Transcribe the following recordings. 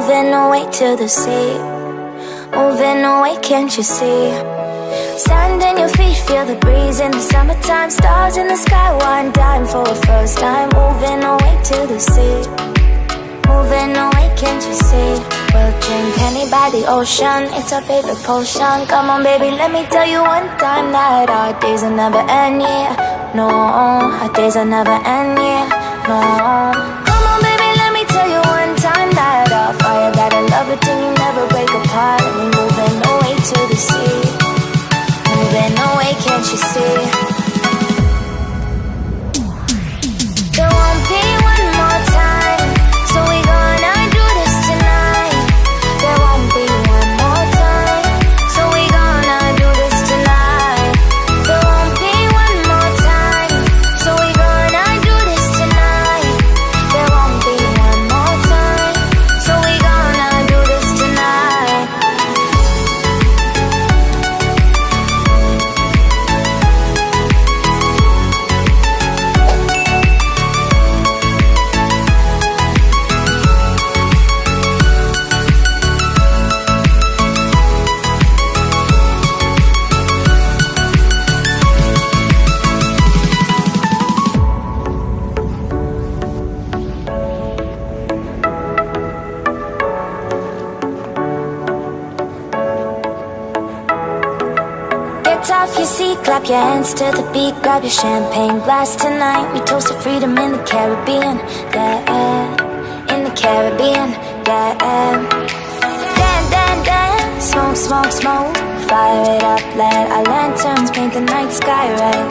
moving away to the sea. Moving away, can't you see? Sand in your feet, feel the breeze in the summertime. Stars in the sky, one dime for a first time. Moving away to the sea. Moving away, can't you see? We'll drink honey by the ocean, it's our favorite potion. Come on baby, let me tell you one time that our days will never end, yeah. No, our days will never end, yeah. No. Come on baby, let me tell you one time that our fire got a love it till you never break apart. And we're moving away to the sea. Moving away, can't you see? There won't be one more time, so we gonna do this tonight. There won't be one more time, so we gonna do this tonight. There won't be one more time, so we gonna do this tonight. There won't be one more time, so we gonna do this tonight. Get off your seat, clap your hands to the beat. Grab your champagne glass tonight. We toast to freedom in the Caribbean, yeah. In the Caribbean, yeah. Dan, dan, dan, smoke, smoke, smoke. Fire it up, let our lanterns paint the night sky red.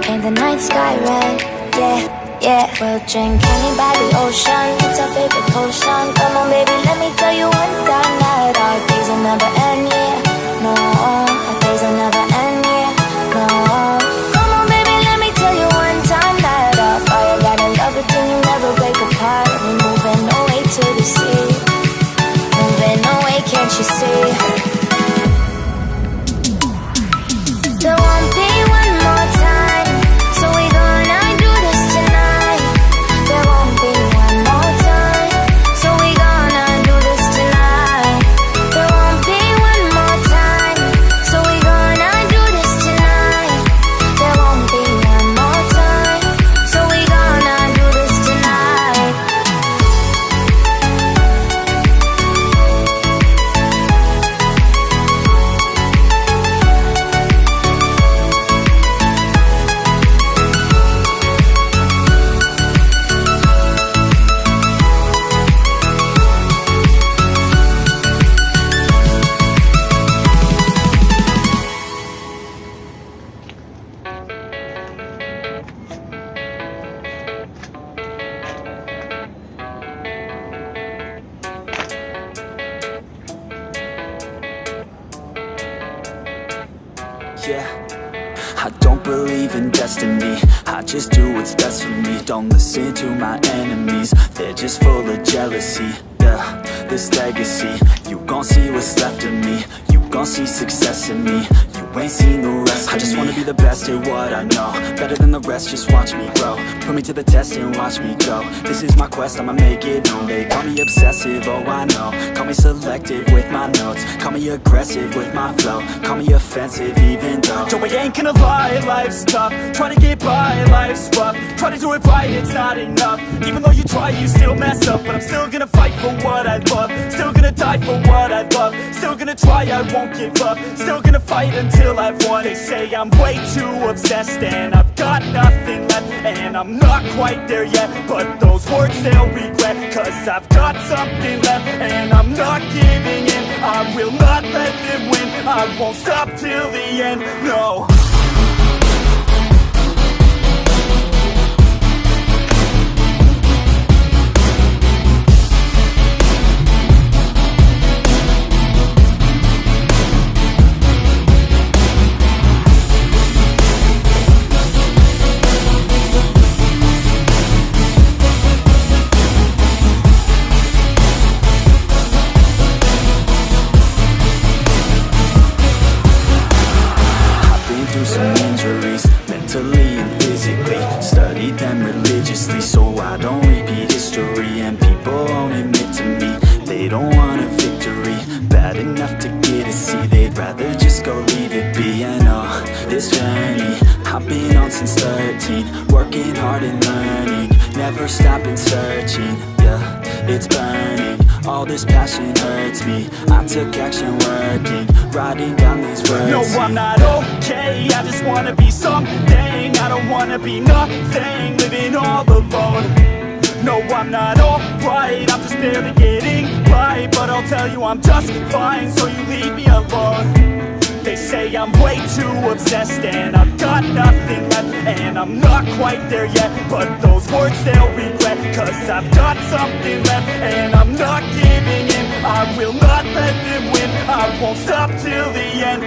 Paint the night sky red, yeah, yeah. We'll drink honey by the ocean, it's our favorite potion. Come on baby, let me tell you one time that our days will never end, yeah. No, our days will never end, yeah. No. Come on baby, let me tell you one time that our fire got a love it till you never break apart. We're moving away to the sea. Moving away, can't you see? There won't be one more time, so we gonna do this tonight. There won't be one more time, so we gonna do this tonight. There won't be one more time, so we gonna do this tonight. There won't be one more time, so we gonna do this tonight. Yeah, I don't believe in destiny, I just do what's best for me. Don't listen to my enemies, they're just full of jealousy. Yeah, this legacy, you gon' see what's left of me. You gon' see success in me, you ain't seen the rest of me. I just wanna be the best at what I know, better than the rest, just watch me grow. Put me to the test and watch me go. This is my quest, I'ma make it known. They call me obsessive, oh I know. Call me selective with my notes, call me aggressive with my flow. Call me offensive even though Joe, I ain't gonna lie, life's tough. Try to get by, life's rough. Try to do it right, it's not enough. Even though you try, you still mess up. But I'm still gonna fight for what I love, still gonna die for what I love. Still gonna try, I won't give up. Still gonna fight until I've won. They say I'm way too obsessed and I've got nothing left, and I'm not quite there yet, but those words they'll regret. Cause I've got something left and I'm not giving in. I will not let them win, I won't stop till the end, no. They don't want a victory bad enough to get a C. They'd rather just go leave it be. And oh, this journey I've been on since 13, working hard and learning, never stopping searching. Yeah, it's burning, all this passion hurts me. I took action working, writing down these words. No, I'm not okay, I just wanna be something. I don't wanna be nothing, living all alone. No, I'm not alright, I'm just barely getting by. But I'll tell you I'm just fine, so you leave me alone. They say I'm way too obsessed and I've got nothing left, and I'm not quite there yet, but those words they'll regret, cause I've got something left and I'm not giving in. I will not let them win, I won't stop till the end.